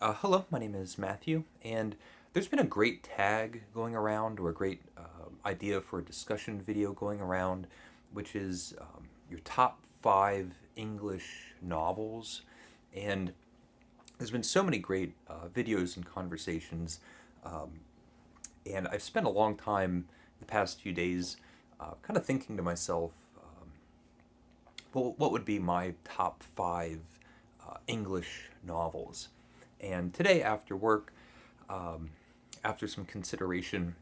Hello, my name is Matthew, and there's been a great tag going around, or a great idea for a discussion video going around, which is your top five English novels. And there's been so many great videos and conversations, and I've spent a long time the past few days kind of thinking to myself, well, what would be my top five English novels? And today, after work, after some consideration,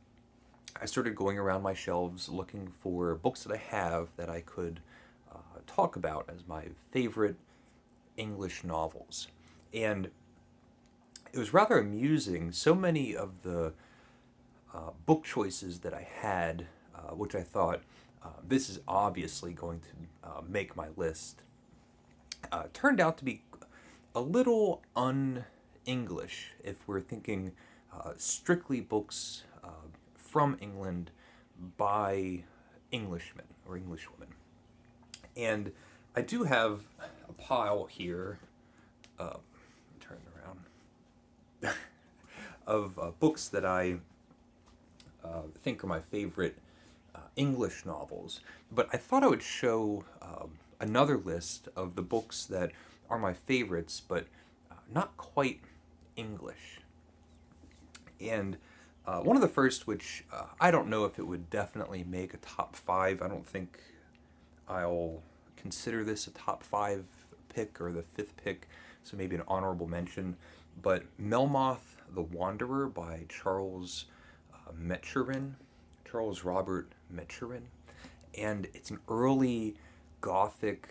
I started going around my shelves looking for books that I have that I could talk about as my favorite English novels. And it was rather amusing. So many of the book choices that I had, which I thought this is obviously going to make my list, turned out to be a little un-English if we're thinking strictly books from England by Englishmen or Englishwomen. And I do have a pile here, turn around, of books that I think are my favorite English novels. But I thought I would show another list of the books that are my favorites, but not quite English. And one of the first, which I don't know if it would definitely make a top five. I don't think I'll consider this a top five pick or the fifth pick, so maybe an honorable mention. But Melmoth the Wanderer by Maturin, Charles Robert Maturin. And it's an early Gothic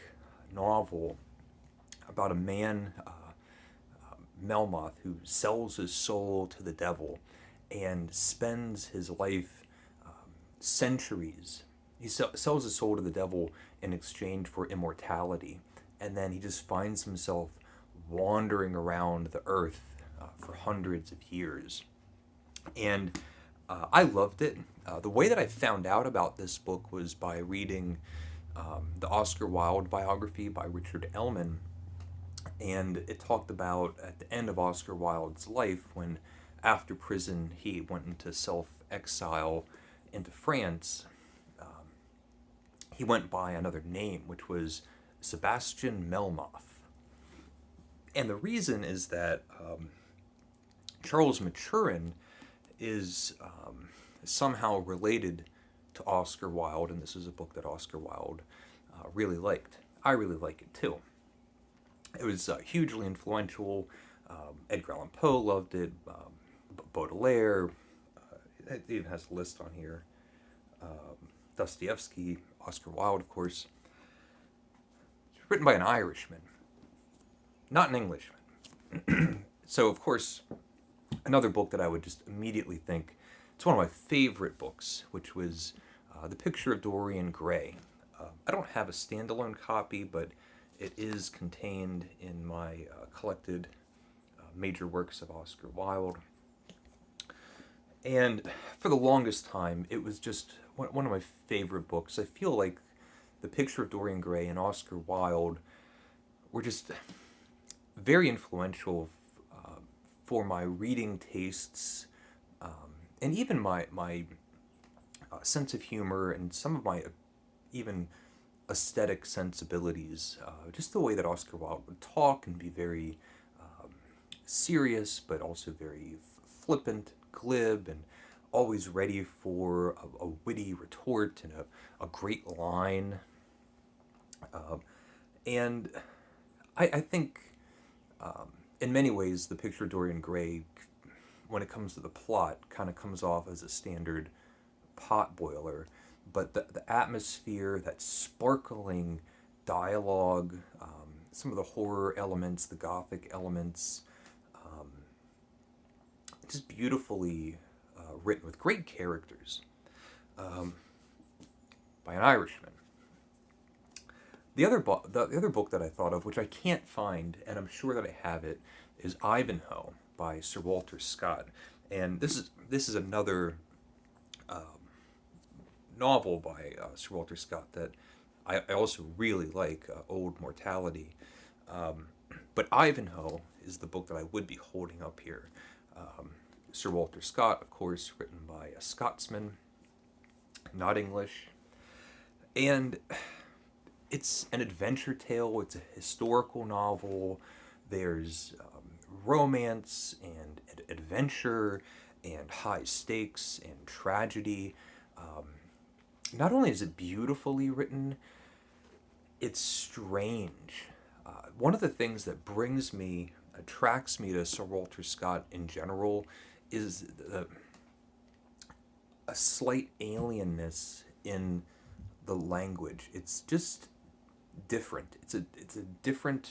novel about a man, Melmoth, who sells his soul to the devil and spends his life centuries. He sells his soul to the devil in exchange for immortality, and then he just finds himself wandering around the earth for hundreds of years. And I loved it. The way that I found out about this book was by reading the Oscar Wilde biography by Richard Ellman. And it talked about at the end of Oscar Wilde's life, when after prison he went into self-exile into France, he went by another name, which was Sebastian Melmoth. And the reason is that Charles Maturin is somehow related to Oscar Wilde, and this is a book that Oscar Wilde really liked. I really like it too. It was hugely influential. Edgar Allan Poe loved it. Baudelaire. It even has a list on here. Dostoevsky, Oscar Wilde, of course. It's written by an Irishman, not an Englishman. So, of course, another book that I would just immediately think, it's one of my favorite books, which was The Picture of Dorian Gray. I don't have a standalone copy, but it is contained in my collected major works of Oscar Wilde. And for the longest time, it was just one of my favorite books. I feel like The Picture of Dorian Gray and Oscar Wilde were just very influential for my reading tastes, and even my sense of humor and some of my even aesthetic sensibilities. Just the way that Oscar Wilde would talk and be very serious, but also very flippant, glib, and always ready for a witty retort and a great line. And I think, in many ways, The Picture of Dorian Gray, when it comes to the plot, kind of comes off as a standard pot boiler. But the atmosphere, that sparkling dialogue, some of the horror elements, the gothic elements, just beautifully written with great characters, by an Irishman. The other book that I thought of, which I can't find, and I'm sure that I have it, is Ivanhoe by Sir Walter Scott. And this is another novel by Sir Walter Scott that I also really like, Old Mortality. But Ivanhoe is the book that I would be holding up here. Sir Walter Scott, of course, written by a Scotsman, not English. And it's an adventure tale, it's a historical novel. There's romance and adventure and high stakes and tragedy. Not only is it beautifully written, it's strange. One of the things that attracts me to Sir Walter Scott in general is a slight alienness in the language. It's just different. It's a different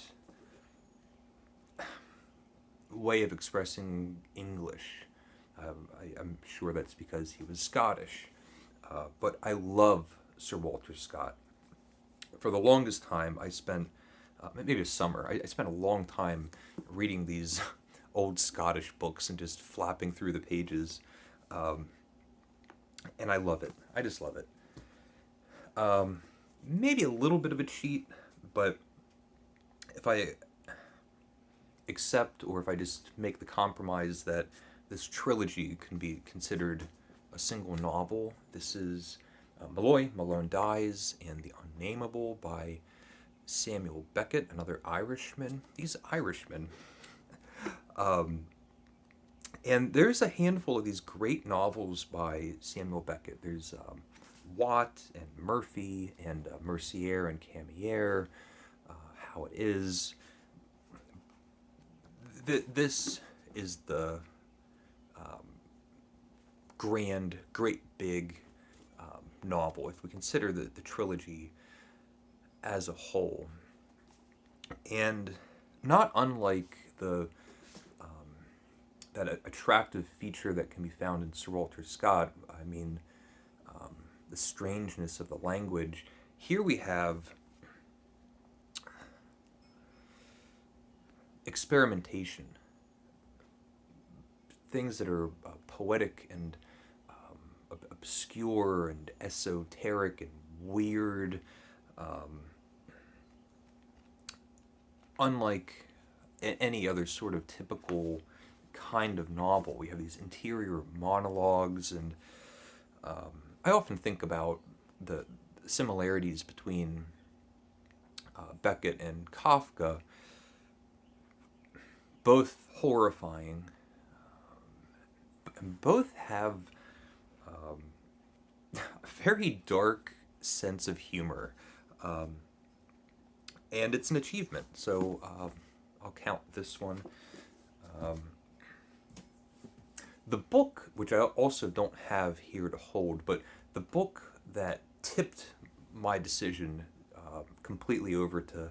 way of expressing English. I'm sure that's because he was Scottish. But I love Sir Walter Scott. For the longest time, I spent, maybe a summer, I spent a long time reading these old Scottish books and just flapping through the pages. And I love it. I just love it. Maybe a little bit of a cheat, but if I accept or if I just make the compromise that this trilogy can be considered a single novel, this is Malloy Malone Dies and The Unnameable by Samuel Beckett, another Irishman. These Irishmen. And there's a handful of these great novels by Samuel Beckett. There's Watt and Murphy and Mercier and Camier, How It Is. This is the great big novel, if we consider the trilogy as a whole. And not unlike that attractive feature that can be found in Sir Walter Scott, I mean, the strangeness of the language, here we have experimentation. Things that are poetic and obscure and esoteric and weird. Unlike any other sort of typical kind of novel, we have these interior monologues, and I often think about the similarities between Beckett and Kafka, both horrifying, and both have a very dark sense of humor, and it's an achievement. So I'll count this one. The book, which I also don't have here to hold, but the book that tipped my decision completely over to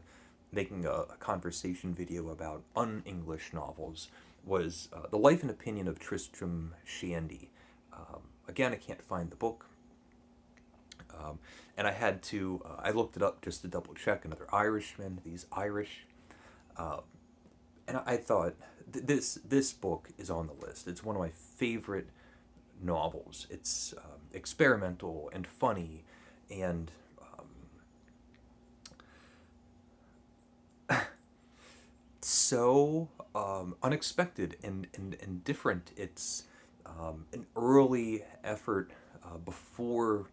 making a conversation video about UnEnglish novels was The Life and Opinion of Tristram Shandy. Again, I can't find the book. And I looked it up just to double check, another Irishman, these Irish. And I thought, this book is on the list. It's one of my favorite novels. It's experimental and funny and so unexpected and different. It's an early effort before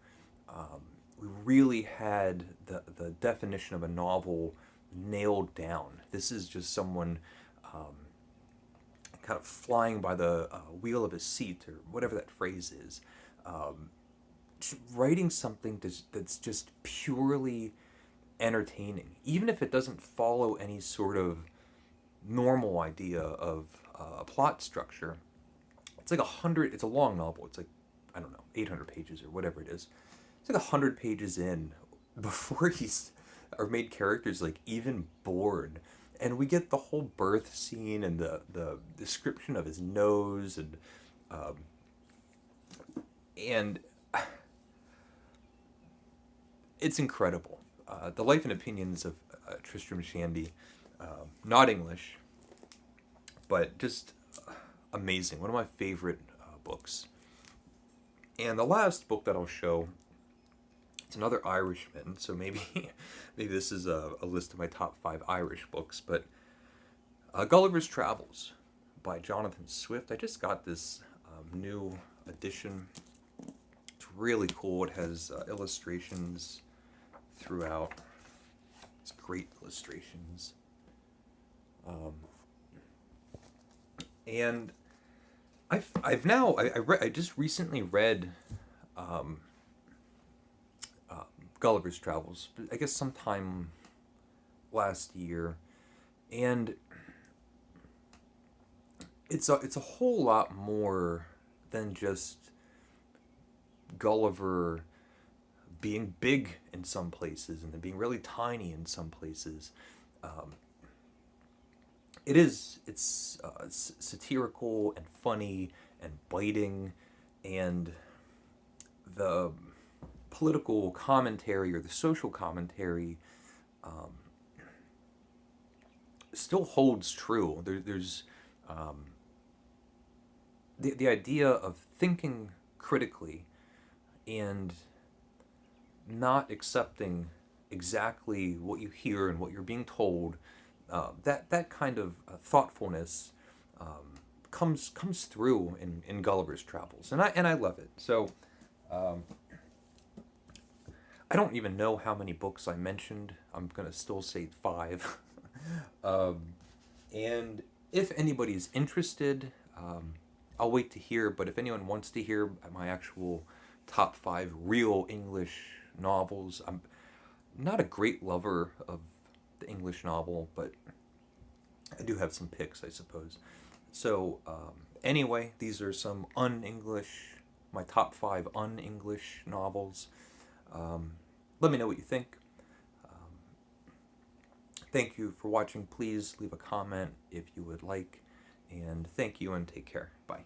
we really had the definition of a novel nailed down. This is just someone kind of flying by the wheel of his seat, or whatever that phrase is, writing something that's just purely entertaining, even if it doesn't follow any sort of normal idea of a plot structure. It's like it's a long novel. It's like, I don't know, 800 pages or whatever it is. It's like 100 pages in before our main character's like even born. And we get the whole birth scene and the description of his nose and it's incredible. The Life and Opinions of Tristram Shandy, not English, but just amazing. One of my favorite books. And the last book that I'll show, it's another Irishman, so maybe this is a list of my top 5 Irish books, but Gulliver's Travels by Jonathan Swift. I just got this new edition. It's really cool. It has illustrations throughout. It's great illustrations. And I just recently read Gulliver's Travels, I guess sometime last year, and it's a whole lot more than just Gulliver being big in some places and then being really tiny in some places. Um, it's satirical and funny and biting, and the political commentary or the social commentary still holds true. There's the idea of thinking critically and not accepting exactly what you hear and what you're being told. That kind of thoughtfulness comes through in Gulliver's Travels, and I love it. So I don't even know how many books I mentioned. I'm gonna still say 5. And if anybody's interested, I'll wait to hear. But if anyone wants to hear my actual top 5 real English novels, I'm not a great lover of the English novel, but I do have some picks, I suppose. So anyway, these are some my top 5 un-English novels. Let me know what you think. Thank you for watching. Please leave a comment if you would like. And thank you and take care. Bye.